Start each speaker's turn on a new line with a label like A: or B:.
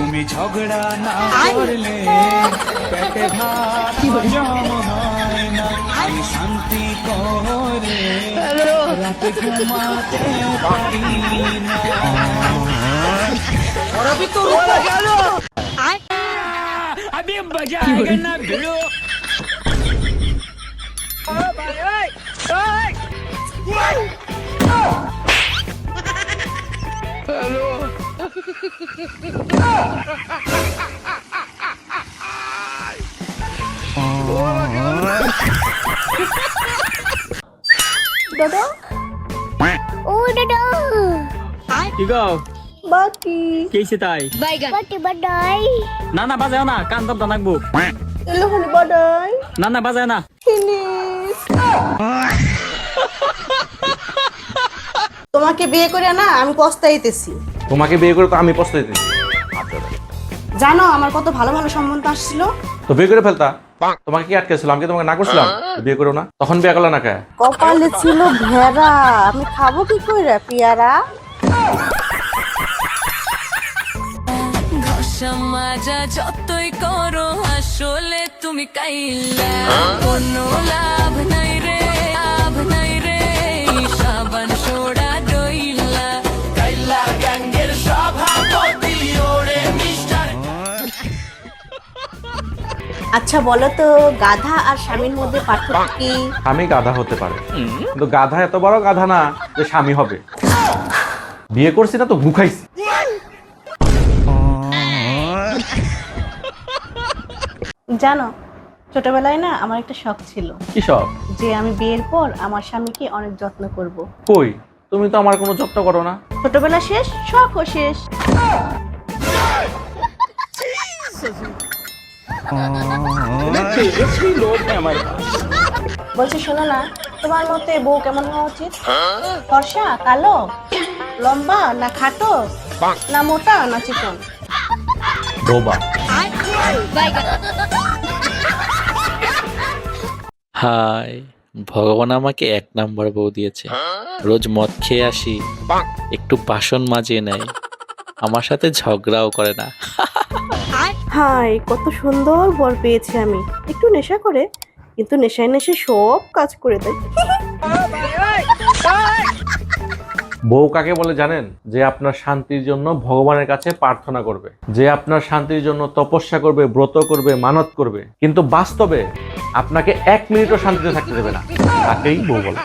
A: তুমি ঝগড়া না করলে পেটে ভাত হজম হয় না, আমি শান্তি করে রাতে ঘুমাতে পারি না। और अभी तो रुको चलो, अभी मजा आएगा ना भिड़ो। हेलो
B: ডোডো ও ডোডো
C: কি গো
B: বাকি
C: কেছে তাই
B: বাটি বাডাই
C: না না বাজাও না কান দম নাকবো
B: এলো হলি বাডাই
C: না না বাজাও না
B: ফিনিশ। তোমাকে বিয়ে করে না আমি পস্তাইতেছি।
D: তোমাকে বিয়ে করে তো আমি পস্তাইতেছি।
B: জানো আমার কত ভালো ভালো সম্বন্ধ আসছিল,
D: তো বিয়ে করে ফেলতা। তোমাকে কি আটকেছিল? আমি কি তোমাকে না করছিলাম বিয়ে করো না? তখন বিয়ে করলা না কে?
B: কপালে ছিল ভেড়া, আমি খাবো কি করে পিয়ারা।
E: মাজা যতই করো আসলে তুমি কাইলা, কোনো লাভ নাই রে, লাভ নাই রে, সাবান সোডা দইলা কাইলা গ্যাঙ্গের সভাপতি ওরে মিস্টার।
B: আচ্ছা বলো তো গাধা আর স্বামীর মধ্যে পার্থক্য কি?
D: স্বামী গাধা হতে পারে, কিন্তু গাধা এত বড় গাধা না যে স্বামী হবে। বিয়ে করছি না তো গুখাইছি।
B: জানো ছোটবেলায় না আমার একটা শখ ছিল
D: কি সব?
B: যে আমি বিয়ের পর আমার স্বামীকে অনেক যত্ন করব।
D: কই, তুমি তো আমার কোনো যত্ন করো না।
B: ছোটবেলা শেষ, শখও শেষ।
C: लोग हैं हमारे पास।
B: বলছি শোনো না, তোমার মতে বউ কেমন হওয়া উচিত? ফর্সা, কালো, লম্বা না খাটো, না মোটা না চিকন?
D: বোবা।
F: হাই, ভগবান আমাকে 1 নাম্বার বউ দিয়েছে। রোজ মদ খেয়ে আসি, একটু বাসন মাজিয়ে নেয়, আমার সাথে ঝগড়াও করে না।
B: হাই কত সুন্দর বর পেয়েছি আমি। একটু নেশা করে, কিন্তু নেশায় নেশায় সব কাজ করে দেয়।
D: বউ কাকে বলে জানেন? যে আপনার শান্তির জন্য ভগবানের কাছে প্রার্থনা করবে, যে আপনার শান্তির জন্য তপস্যা করবে, ব্রত করবে, মানত করবে, কিন্তু বাস্তবে আপনাকে 1 মিনিটও শান্তিতে থাকতে দেবে না, তাকেই বউ বলে।